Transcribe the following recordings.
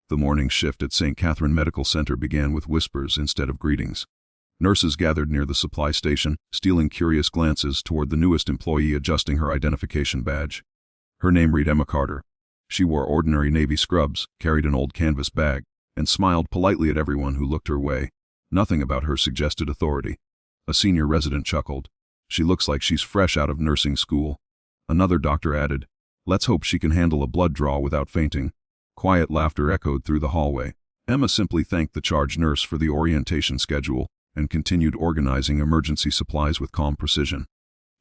The morning shift at St. Catherine Medical Center began with whispers instead of greetings. Nurses gathered near the supply station, stealing curious glances toward the newest employee adjusting her identification badge. Her name read Emma Carter. She wore ordinary navy scrubs, carried an old canvas bag, and smiled politely at everyone who looked her way. Nothing about her suggested authority. A senior resident chuckled. She looks like she's fresh out of nursing school. Another doctor added, let's hope she can handle a blood draw without fainting. Quiet laughter echoed through the hallway. Emma simply thanked the charge nurse for the orientation schedule and continued organizing emergency supplies with calm precision.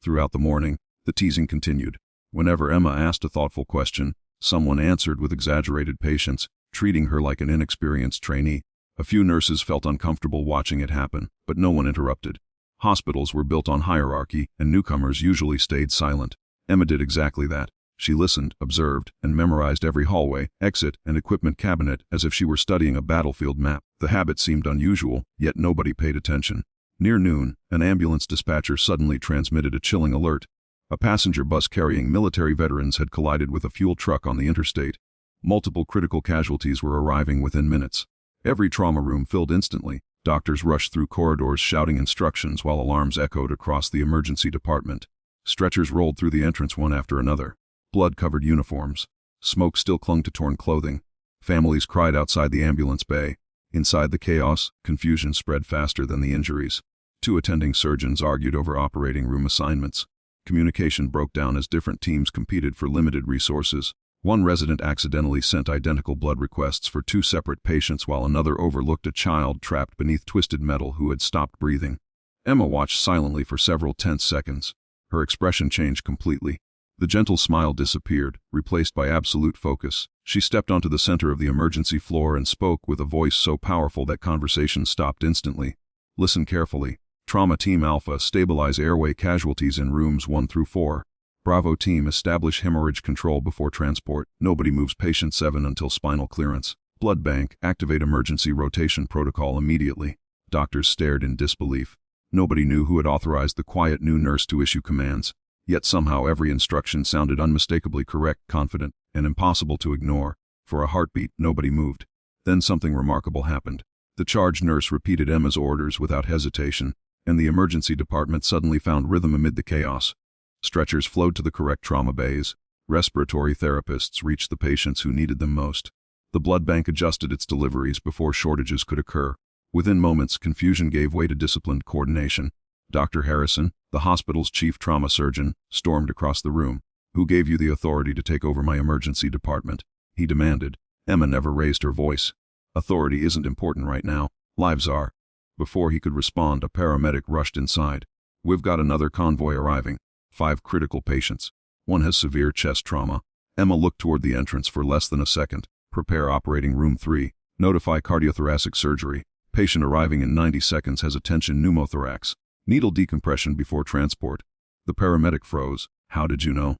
Throughout the morning, the teasing continued. Whenever Emma asked a thoughtful question, someone answered with exaggerated patience, treating her like an inexperienced trainee. A few nurses felt uncomfortable watching it happen, but no one interrupted. Hospitals were built on hierarchy, and newcomers usually stayed silent. Emma did exactly that. She listened, observed, and memorized every hallway, exit, and equipment cabinet as if she were studying a battlefield map. The habit seemed unusual, yet nobody paid attention. Near noon, an ambulance dispatcher suddenly transmitted a chilling alert. A passenger bus carrying military veterans had collided with a fuel truck on the interstate. Multiple critical casualties were arriving within minutes. Every trauma room filled instantly. Doctors rushed through corridors shouting instructions while alarms echoed across the emergency department. Stretchers rolled through the entrance one after another. Blood-covered uniforms. Smoke still clung to torn clothing. Families cried outside the ambulance bay. Inside the chaos, confusion spread faster than the injuries. Two attending surgeons argued over operating room assignments. Communication broke down as different teams competed for limited resources. One resident accidentally sent identical blood requests for two separate patients while another overlooked a child trapped beneath twisted metal who had stopped breathing. Emma watched silently for several tense seconds. Her expression changed completely. The gentle smile disappeared, replaced by absolute focus. She stepped onto the center of the emergency floor and spoke with a voice so powerful that conversation stopped instantly. Listen carefully. Trauma Team Alpha, stabilize airway casualties in rooms 1 through 4. Bravo Team, establish hemorrhage control before transport. Nobody moves patient 7 until spinal clearance. Blood Bank, activate emergency rotation protocol immediately. Doctors stared in disbelief. Nobody knew who had authorized the quiet new nurse to issue commands. Yet somehow every instruction sounded unmistakably correct, confident, and impossible to ignore. For a heartbeat, nobody moved. Then something remarkable happened. The charge nurse repeated Emma's orders without hesitation, and the emergency department suddenly found rhythm amid the chaos. Stretchers flowed to the correct trauma bays. Respiratory therapists reached the patients who needed them most. The blood bank adjusted its deliveries before shortages could occur. Within moments, confusion gave way to disciplined coordination. Dr. Harrison, the hospital's chief trauma surgeon, stormed across the room. Who gave you the authority to take over my emergency department? He demanded. Emma never raised her voice. Authority isn't important right now. Lives are. Before he could respond, a paramedic rushed inside. We've got another convoy arriving. 5 critical patients. One has severe chest trauma. Emma looked toward the entrance for less than a second. Prepare operating room 3. Notify cardiothoracic surgery. Patient arriving in 90 seconds has a tension pneumothorax. Needle decompression before transport. The paramedic froze. How did you know?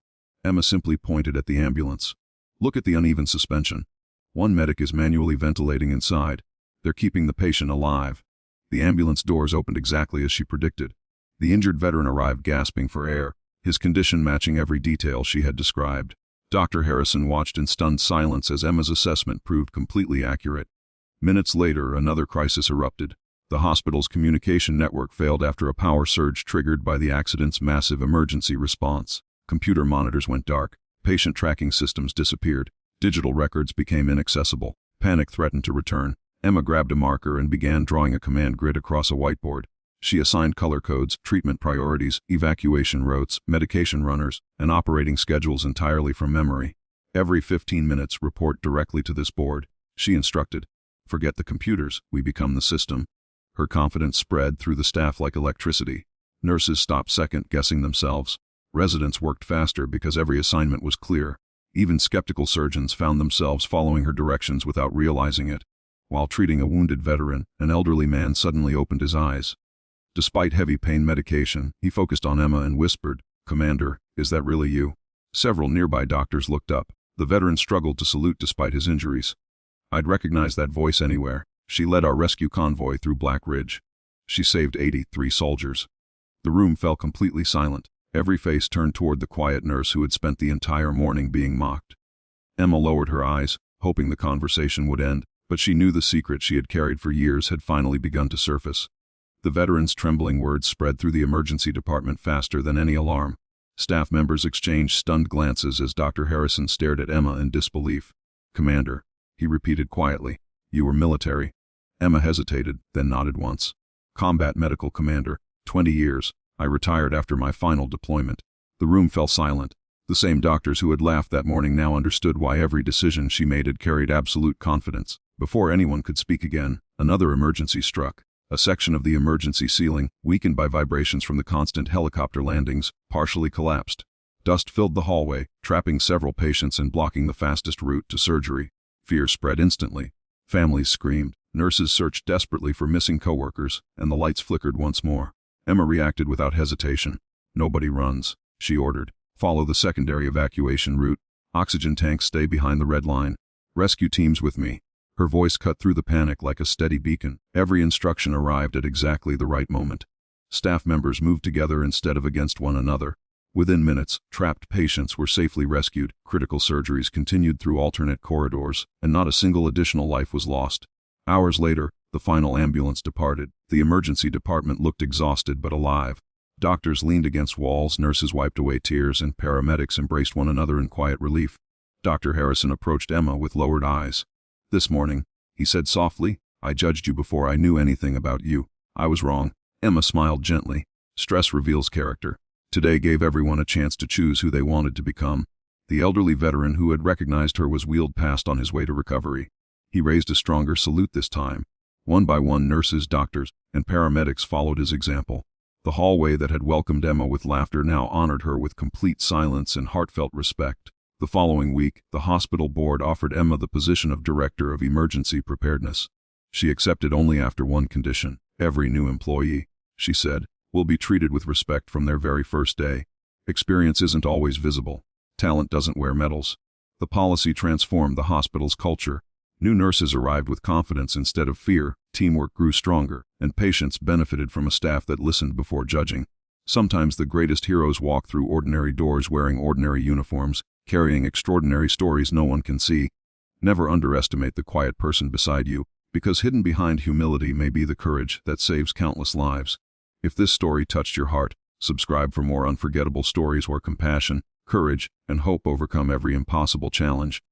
Emma simply pointed at the ambulance. Look at the uneven suspension. One medic is manually ventilating inside. They're keeping the patient alive. The ambulance doors opened exactly as she predicted. The injured veteran arrived gasping for air, his condition matching every detail she had described. Dr. Harrison watched in stunned silence as Emma's assessment proved completely accurate. Minutes later, another crisis erupted. The hospital's communication network failed after a power surge triggered by the accident's massive emergency response. Computer monitors went dark. Patient tracking systems disappeared. Digital records became inaccessible. Panic threatened to return. Emma grabbed a marker and began drawing a command grid across a whiteboard. She assigned color codes, treatment priorities, evacuation routes, medication runners, and operating schedules entirely from memory. Every 15 minutes, report directly to this board. She instructed. Forget the computers, we become the system. Her confidence spread through the staff like electricity. Nurses stopped second-guessing themselves. Residents worked faster because every assignment was clear. Even skeptical surgeons found themselves following her directions without realizing it. While treating a wounded veteran, an elderly man suddenly opened his eyes. Despite heavy pain medication, he focused on Emma and whispered, "Commander, is that really you?" Several nearby doctors looked up. The veteran struggled to salute despite his injuries. I'd recognize that voice anywhere. She led our rescue convoy through Black Ridge. She saved 83 soldiers. The room fell completely silent. Every face turned toward the quiet nurse who had spent the entire morning being mocked. Emma lowered her eyes. hoping the conversation would end, but she knew the secret she had carried for years had finally begun to surface. The veteran's trembling words spread through the emergency department faster than any alarm. Staff members exchanged stunned glances as Dr. Harrison stared at Emma in disbelief. "Commander," he repeated quietly, "you were military." Emma hesitated, then nodded once. "Combat medical commander, 20 years. I retired after my final deployment." The room fell silent. The same doctors who had laughed that morning now understood why every decision she made had carried absolute confidence. Before anyone could speak again, another emergency struck. A section of the emergency ceiling, weakened by vibrations from the constant helicopter landings, partially collapsed. Dust filled the hallway, trapping several patients and blocking the fastest route to surgery. Fear spread instantly. Families screamed, nurses searched desperately for missing coworkers, and the lights flickered once more. Emma reacted without hesitation. "Nobody runs," she ordered. "Follow the secondary evacuation route. Oxygen tanks stay behind the red line. Rescue teams with me." Her voice cut through the panic like a steady beacon. Every instruction arrived at exactly the right moment. Staff members moved together instead of against one another. Within minutes, trapped patients were safely rescued, critical surgeries continued through alternate corridors, and not a single additional life was lost. Hours later, the final ambulance departed. The emergency department looked exhausted but alive. Doctors leaned against walls, nurses wiped away tears, and paramedics embraced one another in quiet relief. Dr. Harrison approached Emma with lowered eyes. "This morning," he said softly, "I judged you before I knew anything about you. I was wrong." Emma smiled gently. Stress reveals character. Today gave everyone a chance to choose who they wanted to become. The elderly veteran who had recognized her was wheeled past on his way to recovery. He raised a stronger salute this time. One by one, nurses, doctors, and paramedics followed his example. The hallway that had welcomed Emma with laughter now honored her with complete silence and heartfelt respect. The following week, the hospital board offered Emma the position of Director of Emergency Preparedness. She accepted only after one condition. "Every new employee," she said, "will be treated with respect from their very first day. Experience isn't always visible. Talent doesn't wear medals." The policy transformed the hospital's culture. New nurses arrived with confidence instead of fear, teamwork grew stronger, and patients benefited from a staff that listened before judging. Sometimes the greatest heroes walk through ordinary doors wearing ordinary uniforms, carrying extraordinary stories no one can see. Never underestimate the quiet person beside you, because hidden behind humility may be the courage that saves countless lives. If this story touched your heart, subscribe for more unforgettable stories where compassion, courage, and hope overcome every impossible challenge.